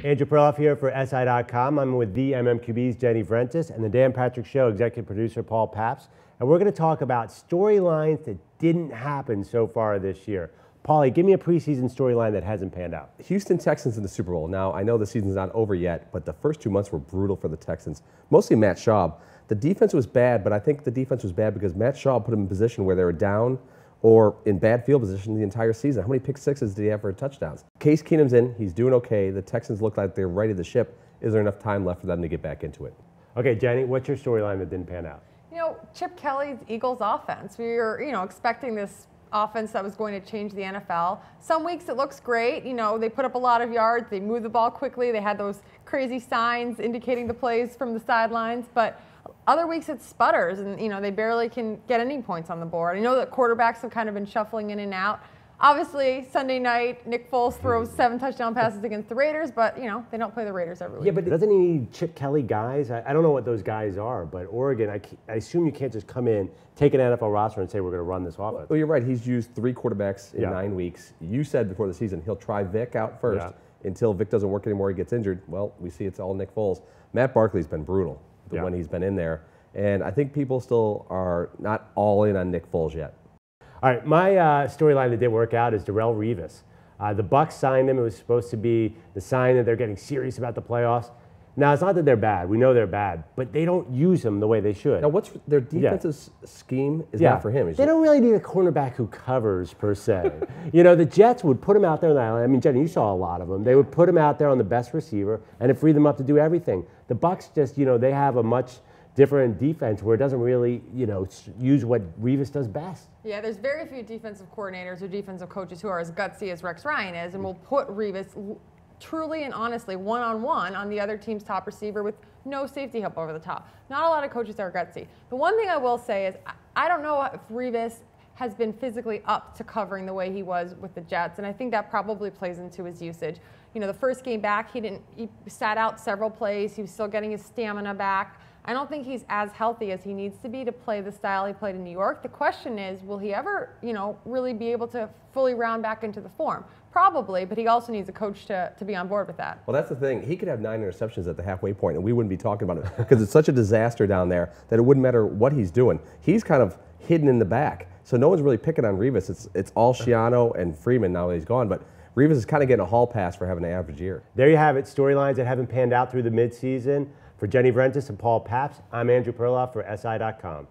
Andrew Perloff here for SI.com. I'm with the MMQB's Jenny Vrentas and the Dan Patrick Show executive producer Paul Pabst. And we're going to talk about storylines that didn't happen so far this year. Paulie, give me a preseason storyline that hasn't panned out. Houston Texans in the Super Bowl. Now, I know the season's not over yet, but the first 2 months were brutal for the Texans. Mostly Matt Schaub. The defense was bad, but I think the defense was bad because Matt Schaub put them in a position where they were down or in bad field position the entire season. How many pick sixes did he have for touchdowns? Case Keenum's in. He's doing okay. The Texans look like they're ready to ship. Is there enough time left for them to get back into it? Okay, Jenny, what's your storyline that didn't pan out? You know, Chip Kelly's Eagles offense. We were, expecting this offense that was going to change the NFL. Some weeks it looks great. They put up a lot of yards. They move the ball quickly. They had those crazy signs indicating the plays from the sidelines. But other weeks it sputters, and they barely can get any points on the board. I know that quarterbacks have kind of been shuffling in and out. Obviously, Sunday night, Nick Foles throws 7 touchdown passes against the Raiders, but they don't play the Raiders every week. Yeah, but doesn't he need Chip Kelly guys? I don't know what those guys are, but Oregon, I assume you can't just come in, take an NFL roster, and say we're going to run this offense. Well, you're right. He's used 3 quarterbacks in 9 weeks. You said before the season he'll try Vic out first. Until Vic doesn't work anymore, he gets injured. Well, we see it's all Nick Foles. Matt Barkley's been brutal when he's been in there. And I think people still are not all in on Nick Foles yet. All right, my storyline that didn't work out is Darrelle Revis. The Bucs signed him. It was supposed to be the sign that they're getting serious about the playoffs. Now, it's not that they're bad. We know they're bad, but they don't use him the way they should. Now, what's their defensive scheme is not for him. They don't really need a cornerback who covers, per se. The Jets would put him out there on the island. I mean, Jenny, you saw a lot of them. They would put him out there on the best receiver, and it freed them up to do everything. The Bucs just, they have a much different defense where it doesn't really, use what Revis does best. Yeah, there's very few defensive coordinators or defensive coaches who are as gutsy as Rex Ryan is, and will put Revis truly and honestly one-on-one on the other team's top receiver with no safety help over the top. Not a lot of coaches are gutsy. The one thing I will say is I don't know if Revis has been physically up to covering the way he was with the Jets, and I think that probably plays into his usage. The first game back, he sat out several plays. He was still getting his stamina back. I don't think he's as healthy as he needs to be to play the style he played in New York. The question is, will he ever, really be able to fully round back into the form? Probably, but he also needs a coach to be on board with that. Well, that's the thing. He could have 9 interceptions at the halfway point, and we wouldn't be talking about it because it's such a disaster down there that it wouldn't matter what he's doing. He's kind of hidden in the back, so no one's really picking on Revis. It's all Schiano and Freeman now that he's gone, but Revis is kind of getting a hall pass for having an average year. There you have it, storylines that haven't panned out through the midseason. For Jenny Vrentas and Paul Pabst, I'm Andrew Perloff for SI.com.